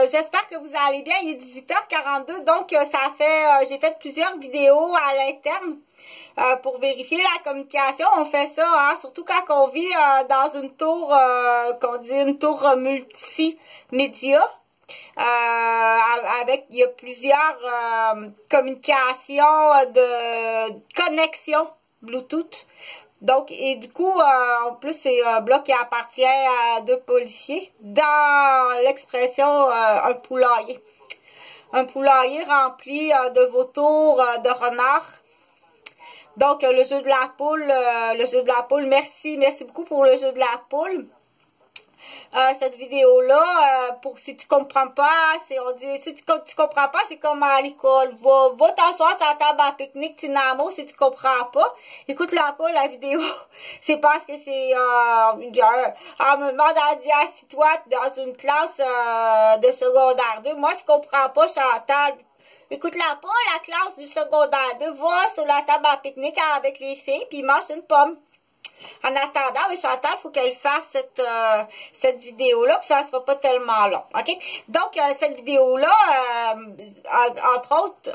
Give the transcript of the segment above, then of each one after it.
j'espère que vous allez bien. Il est 18h42, donc ça fait, j'ai fait plusieurs vidéos à l'interne pour vérifier la communication. On fait ça, hein, surtout quand on vit dans une tour, qu'on dit une tour multimédia. Avec, il y a plusieurs communications de connexion Bluetooth. Donc, et du coup, en plus, c'est un bloc qui appartient à 2 policiers. Dans l'expression, un poulailler. Un poulailler rempli de vautours, de renards. Donc, le jeu de la poule, merci beaucoup pour le jeu de la poule. Cette vidéo-là, pour si tu comprends pas, on dit, si tu comprends pas, c'est comme à l'école. Va t'asseoir sur la table à pique-nique, Tinamo, si tu comprends pas. Écoute-la pas, la vidéo. C'est parce que c'est, on me demande à dire, assis-toi dans une classe, de secondaire 2. Moi, je comprends pas, Chantal. Écoute-la pas, la classe du secondaire 2. Va sur la table à pique-nique avec les filles, puis mange une pomme. En attendant, mais Chantal, il faut qu'elle fasse cette vidéo-là, puis ça ne sera pas tellement long, OK? Donc, cette vidéo-là, entre autres,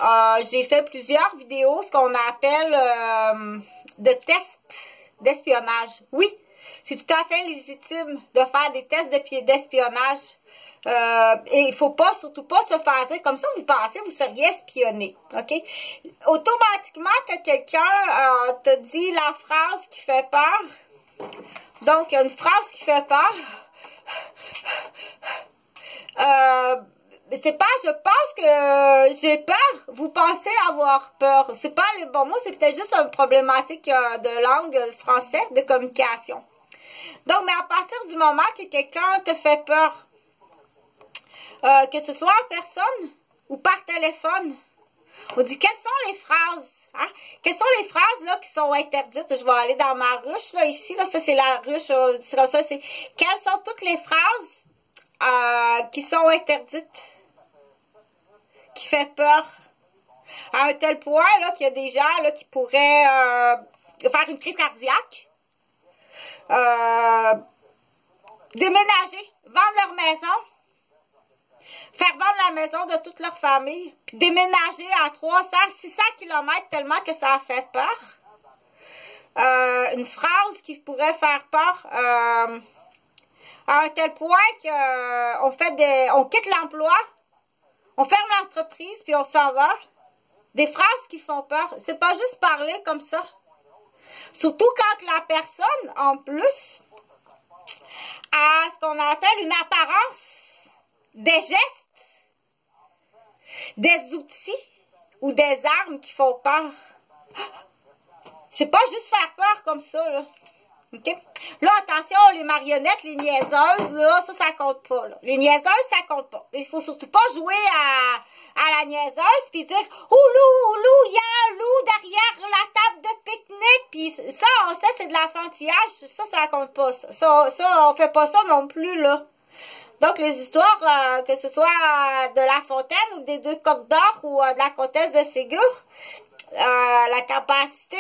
j'ai fait plusieurs vidéos, ce qu'on appelle de tests d'espionnage. Oui, c'est tout à fait légitime de faire des tests d'espionnage. Et il faut pas, surtout pas se faire dire comme ça, vous pensez vous seriez espionné, OK? Automatiquement que quelqu'un te dit la phrase qui fait peur, donc une phrase qui fait peur, c'est pas je pense que j'ai peur, vous pensez avoir peur. C'est pas le bon mot, c'est peut-être juste une problématique de langue français, de communication. Donc, mais à partir du moment que quelqu'un te fait peur, que ce soit en personne ou par téléphone, on dit quelles sont les phrases, hein? Quelles sont les phrases là qui sont interdites? Je vais aller dans ma ruche, là, ici, là, ça c'est la ruche, ça, c'est quelles sont toutes les phrases qui sont interdites, qui fait peur, à un tel point là qu'il y a des gens là qui pourraient faire une crise cardiaque, déménager, vendre leur maison, faire vendre la maison de toute leur famille, puis déménager à 300, 600 km tellement que ça a fait peur. Une phrase qui pourrait faire peur à un tel point on quitte l'emploi, on ferme l'entreprise, puis on s'en va. Des phrases qui font peur. C'est pas juste parler comme ça. Surtout quand la personne, en plus, a ce qu'on appelle une apparence, des gestes, des outils ou des armes qui font peur. C'est pas juste faire peur comme ça, là. OK? Là, attention, les marionnettes, les niaiseuses, là, ça compte pas, là. Les niaiseuses, ça compte pas. Il faut surtout pas jouer à la niaiseuse puis dire « Oulou, il y a un loup derrière la table de pique-nique » puis ça, on sait, c'est de l'enfantillage. Ça compte pas, ça. Ça, on fait pas ça non plus, là. Donc, les histoires, que ce soit de La Fontaine ou des 2 Coques d'Or ou de la Comtesse de Ségur, la capacité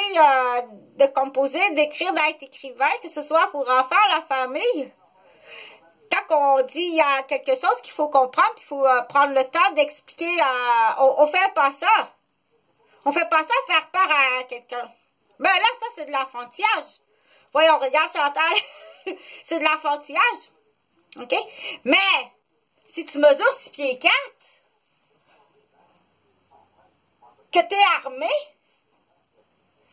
de composer, d'écrire, d'être écrivain, que ce soit pour enfants, la famille. Quand on dit il y a quelque chose qu'il faut comprendre, il faut prendre le temps d'expliquer. On fait pas ça. On fait pas ça faire peur à quelqu'un. Ben là, ça, c'est de l'enfantillage. Voyons, regarde Chantal. C'est de l'enfantillage. OK? Mais, si tu mesures 6 pieds 4, que tu es armé,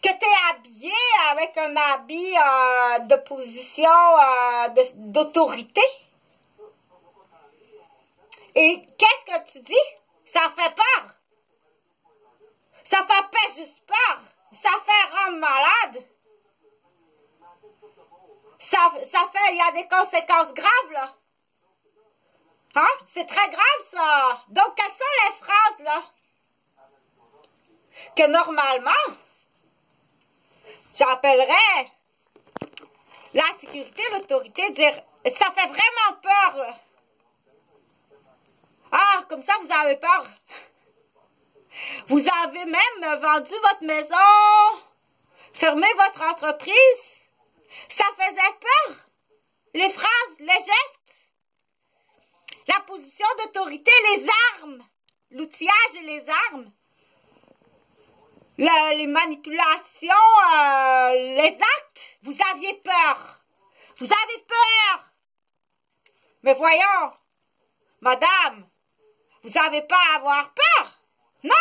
que tu es habillé avec un habit de position d'autorité. Et qu'est-ce que tu dis? Ça fait peur. Ça fait pas juste peur. Ça fait rendre malade. Ça fait, il y a des conséquences graves, là. Hein? C'est très grave, ça. Donc, quelles sont les phrases, là? Que normalement, j'appellerais la sécurité, l'autorité, dire ça fait vraiment peur. Ah, comme ça, vous avez peur. Vous avez même vendu votre maison, fermé votre entreprise. Ça faisait peur. Les phrases, les gestes. la position d'autorité, les armes, l'outillage et les armes, les manipulations, les actes. Vous aviez peur. Vous avez peur. Mais voyons, madame, vous n'avez pas à avoir peur. Non.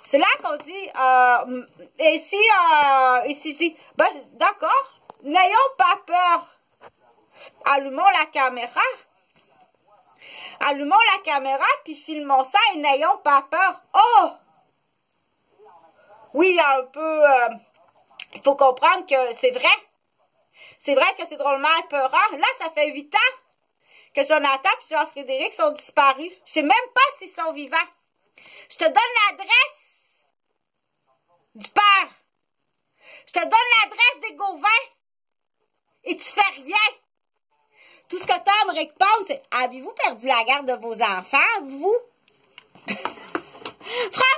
C'est là qu'on dit, ici, ben, d'accord, n'ayons pas peur. Allumons la caméra. Allumons la caméra, puis filmons ça et n'ayons pas peur. Oh! Oui, il y a un peu... il faut comprendre que c'est vrai. C'est vrai que c'est drôlement épeurant. Là, ça fait 8 ans que Jonathan et Jean-Frédéric sont disparus. Je sais même pas s'ils sont vivants. Je te donne l'adresse du père. Je te donne l'adresse des Gauvin. Et tu fais rien. Tout ce que tu as à me répondre, c'est: avez-vous perdu la garde de vos enfants, vous?